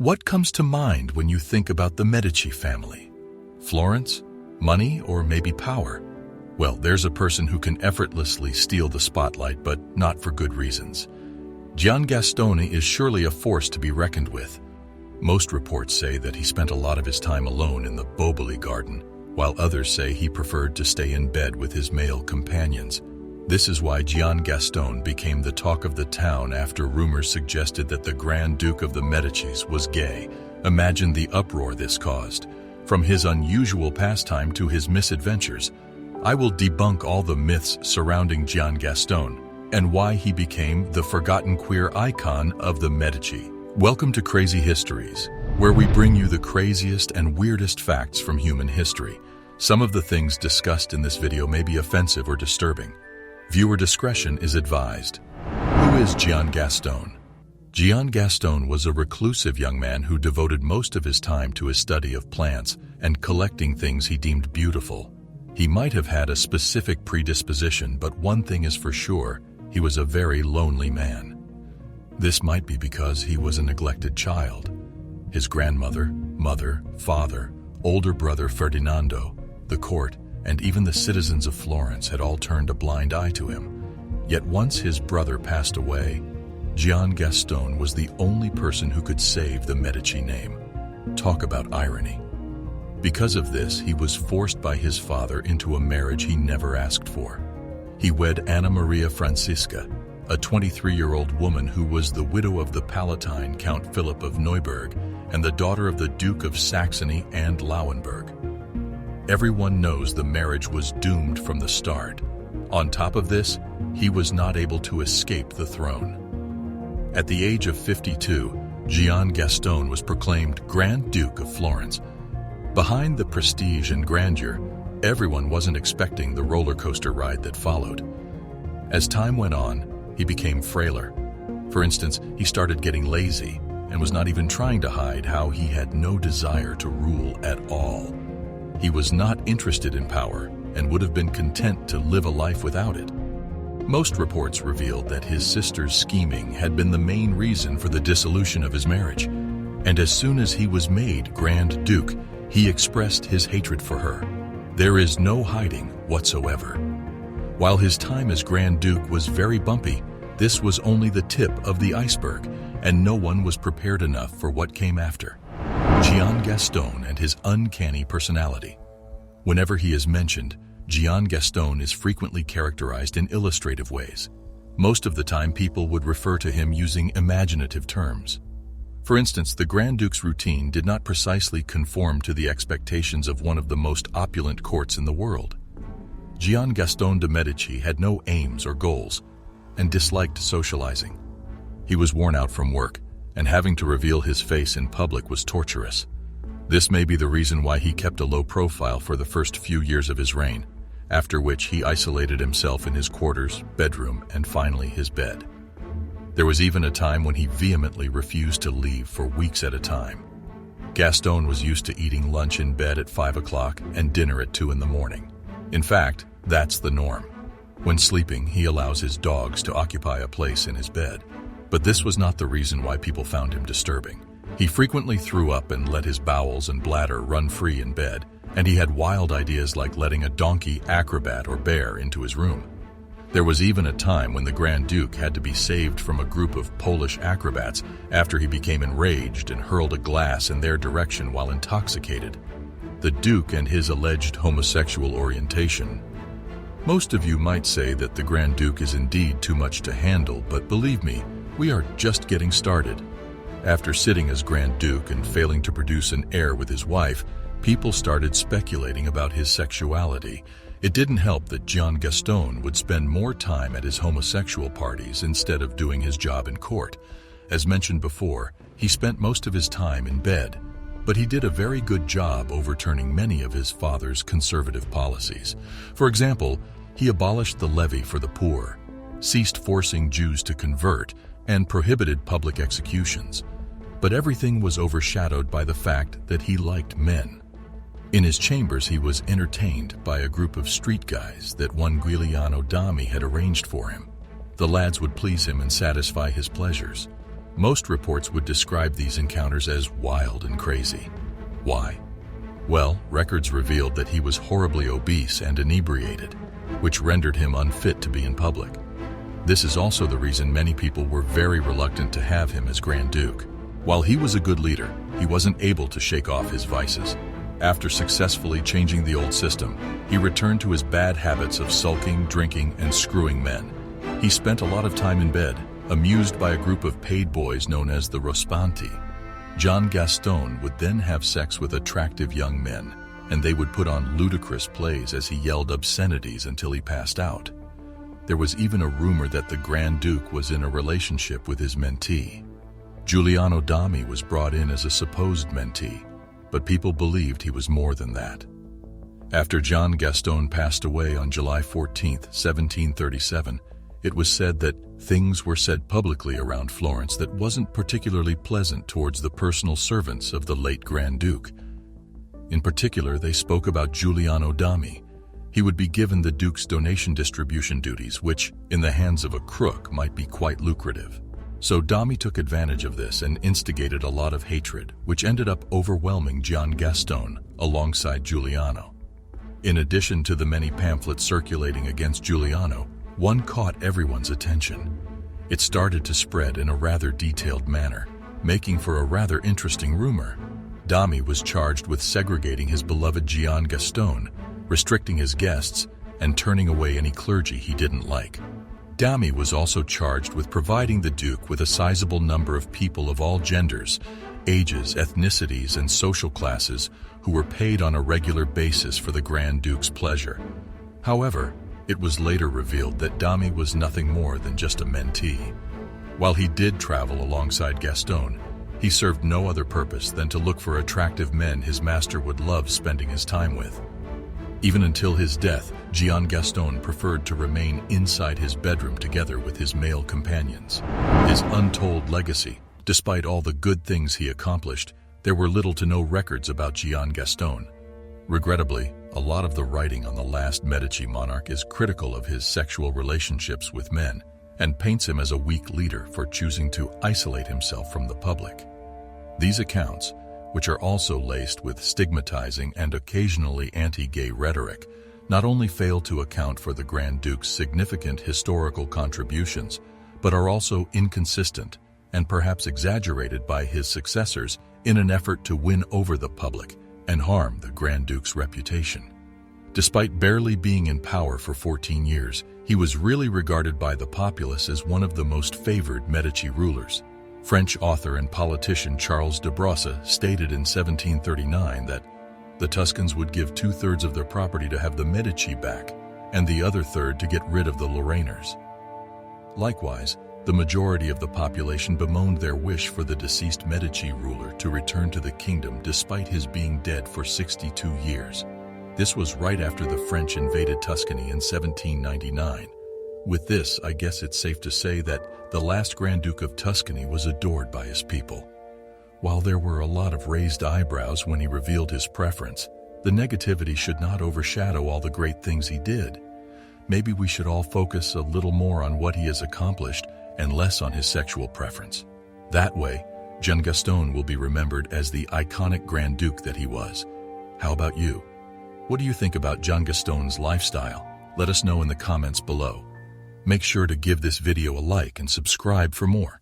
What comes to mind when you think about the Medici family? Florence? Money? Or maybe power? Well, there's a person who can effortlessly steal the spotlight, but not for good reasons. Gian Gastone is surely a force to be reckoned with. Most reports say that he spent a lot of his time alone in the Boboli Garden, while others say he preferred to stay in bed with his male companions. This is why Gian Gastone became the talk of the town after rumors suggested that the Grand Duke of the Medicis was gay. Imagine the uproar this caused. From his unusual pastime to his misadventures, I will debunk all the myths surrounding Gian Gastone and why he became the forgotten queer icon of the Medici. Welcome to Crazy Histories, where we bring you the craziest and weirdest facts from human history. Some of the things discussed in this video may be offensive or disturbing. Viewer discretion is advised. Who is Gian Gastone? Gian Gastone was a reclusive young man who devoted most of his time to his study of plants and collecting things he deemed beautiful. He might have had a specific predisposition, but one thing is for sure, he was a very lonely man. This might be because he was a neglected child. His grandmother, mother, father, older brother Ferdinando, the court, and even the citizens of Florence had all turned a blind eye to him. Yet once his brother passed away, Gian Gastone was the only person who could save the Medici name. Talk about irony. Because of this, he was forced by his father into a marriage he never asked for. He wed Anna Maria Francisca, a 23-year-old woman who was the widow of the Palatine Count Philip of Neuburg and the daughter of the Duke of Saxony and Lauenburg. Everyone knows the marriage was doomed from the start. On top of this, he was not able to escape the throne. At the age of 52, Gian Gastone was proclaimed Grand Duke of Florence. Behind the prestige and grandeur, everyone wasn't expecting the roller coaster ride that followed. As time went on, he became frailer. For instance, he started getting lazy and was not even trying to hide how he had no desire to rule at all. He was not interested in power and would have been content to live a life without it. Most reports revealed that his sister's scheming had been the main reason for the dissolution of his marriage, and as soon as he was made Grand Duke, he expressed his hatred for her. There is no hiding whatsoever. While his time as Grand Duke was very bumpy, this was only the tip of the iceberg, and no one was prepared enough for what came after. Gian Gastone and his uncanny personality. Whenever he is mentioned, Gian Gastone is frequently characterized in illustrative ways. Most of the time, people would refer to him using imaginative terms. For instance, the Grand Duke's routine did not precisely conform to the expectations of one of the most opulent courts in the world. Gian Gastone de' Medici had no aims or goals and disliked socializing. He was worn out from work, and having to reveal his face in public was torturous. This may be the reason why he kept a low profile for the first few years of his reign, after which he isolated himself in his quarters, bedroom, and finally his bed. There was even a time when he vehemently refused to leave for weeks at a time. Gaston was used to eating lunch in bed at 5 o'clock and dinner at 2 in the morning. In fact, that's the norm. When sleeping, he allows his dogs to occupy a place in his bed. But this was not the reason why people found him disturbing. He frequently threw up and let his bowels and bladder run free in bed, and he had wild ideas like letting a donkey, acrobat, or bear into his room. There was even a time when the Grand Duke had to be saved from a group of Polish acrobats after he became enraged and hurled a glass in their direction while intoxicated. The Duke and his alleged homosexual orientation. Most of you might say that the Grand Duke is indeed too much to handle, but believe me, we are just getting started. After sitting as Grand Duke and failing to produce an heir with his wife, people started speculating about his sexuality. It didn't help that John Gaston would spend more time at his homosexual parties instead of doing his job in court. As mentioned before, he spent most of his time in bed, but he did a very good job overturning many of his father's conservative policies. For example, he abolished the levy for the poor, ceased forcing Jews to convert, and prohibited public executions. But everything was overshadowed by the fact that he liked men. In his chambers, he was entertained by a group of street guys that one Giuliano Dami had arranged for him. The lads would please him and satisfy his pleasures. Most reports would describe these encounters as wild and crazy. Why? Well, records revealed that he was horribly obese and inebriated, which rendered him unfit to be in public. This is also the reason many people were very reluctant to have him as Grand Duke. While he was a good leader, he wasn't able to shake off his vices. After successfully changing the old system, he returned to his bad habits of sulking, drinking, and screwing men. He spent a lot of time in bed, amused by a group of paid boys known as the Rospanti. John Gaston would then have sex with attractive young men, and they would put on ludicrous plays as he yelled obscenities until he passed out. There was even a rumor that the Grand Duke was in a relationship with his mentee. Giuliano Dami was brought in as a supposed mentee, but people believed he was more than that. After Gian Gastone passed away on July 14, 1737, it was said that things were said publicly around Florence that wasn't particularly pleasant towards the personal servants of the late Grand Duke. In particular, they spoke about Giuliano Dami. He would be given the Duke's donation distribution duties, which, in the hands of a crook, might be quite lucrative. So Dami took advantage of this and instigated a lot of hatred, which ended up overwhelming Gian Gastone alongside Giuliano. In addition to the many pamphlets circulating against Giuliano, one caught everyone's attention. It started to spread in a rather detailed manner, making for a rather interesting rumor. Dami was charged with segregating his beloved Gian Gastone, restricting his guests, and turning away any clergy he didn't like. Dami was also charged with providing the Duke with a sizable number of people of all genders, ages, ethnicities, and social classes who were paid on a regular basis for the Grand Duke's pleasure. However, it was later revealed that Dami was nothing more than just a mentee. While he did travel alongside Gaston, he served no other purpose than to look for attractive men his master would love spending his time with. Even until his death, Gian Gastone preferred to remain inside his bedroom together with his male companions. His untold legacy. Despite all the good things he accomplished, there were little to no records about Gian Gastone. Regrettably, a lot of the writing on the last Medici monarch is critical of his sexual relationships with men and paints him as a weak leader for choosing to isolate himself from the public. These accounts, which are also laced with stigmatizing and occasionally anti-gay rhetoric, not only fail to account for the Grand Duke's significant historical contributions, but are also inconsistent and perhaps exaggerated by his successors in an effort to win over the public and harm the Grand Duke's reputation. Despite barely being in power for 14 years, he was really regarded by the populace as one of the most favored Medici rulers. French author and politician Charles de Brosse stated in 1739 that the Tuscans would give 2/3 of their property to have the Medici back, and the other third to get rid of the Lorrainers. Likewise, the majority of the population bemoaned their wish for the deceased Medici ruler to return to the kingdom despite his being dead for 62 years. This was right after the French invaded Tuscany in 1799. With this, I guess it's safe to say that the last Grand Duke of Tuscany was adored by his people. While there were a lot of raised eyebrows when he revealed his preference, the negativity should not overshadow all the great things he did. Maybe we should all focus a little more on what he has accomplished and less on his sexual preference. That way, Gian Gastone will be remembered as the iconic Grand Duke that he was. How about you? What do you think about Gian Gastone's lifestyle? Let us know in the comments below. Make sure to give this video a like and subscribe for more.